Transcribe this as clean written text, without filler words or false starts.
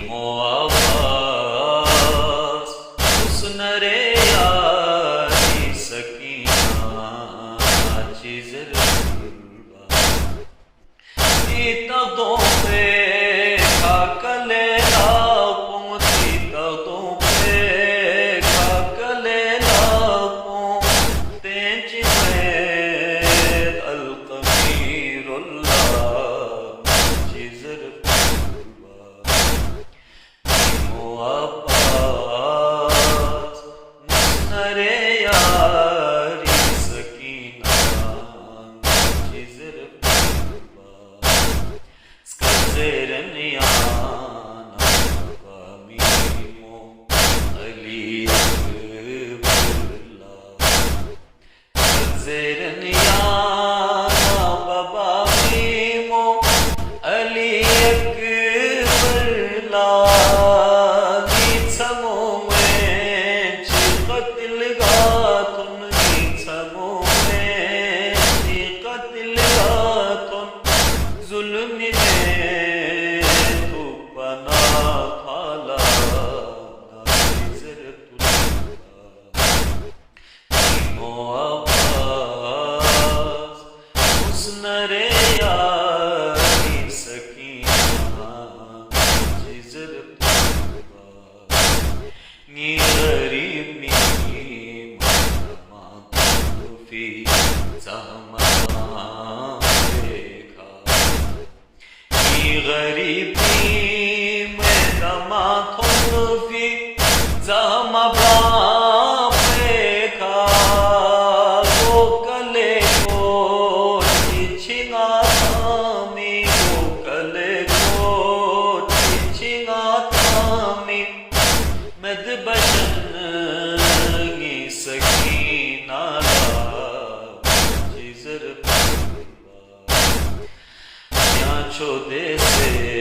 آواز حسن رے یاری سکینہ چیزر تیتا دو پہ کھاکلے لاپوں تیتا دو پہ کھاکلے لاپوں تینچ میں القمیر اللہ چیزر آواز نرے یاری سکینہ چیزر سکزرن یانا بامیمو علی اکبرلا سکزرن یانا بامیمو علی اکبرلا ظلم نے تو پنا کھالا نظر تلو آواز حسن رے یاری سکینہ جزر نی غریب نی مہما فی زمان غریبی میں دما تھوفی زما باپے کا وہ کلے کو چھنا تھامی وہ کلے کو چھنا تھامی مد بشن گی سکینہ چیزر چھو دے سے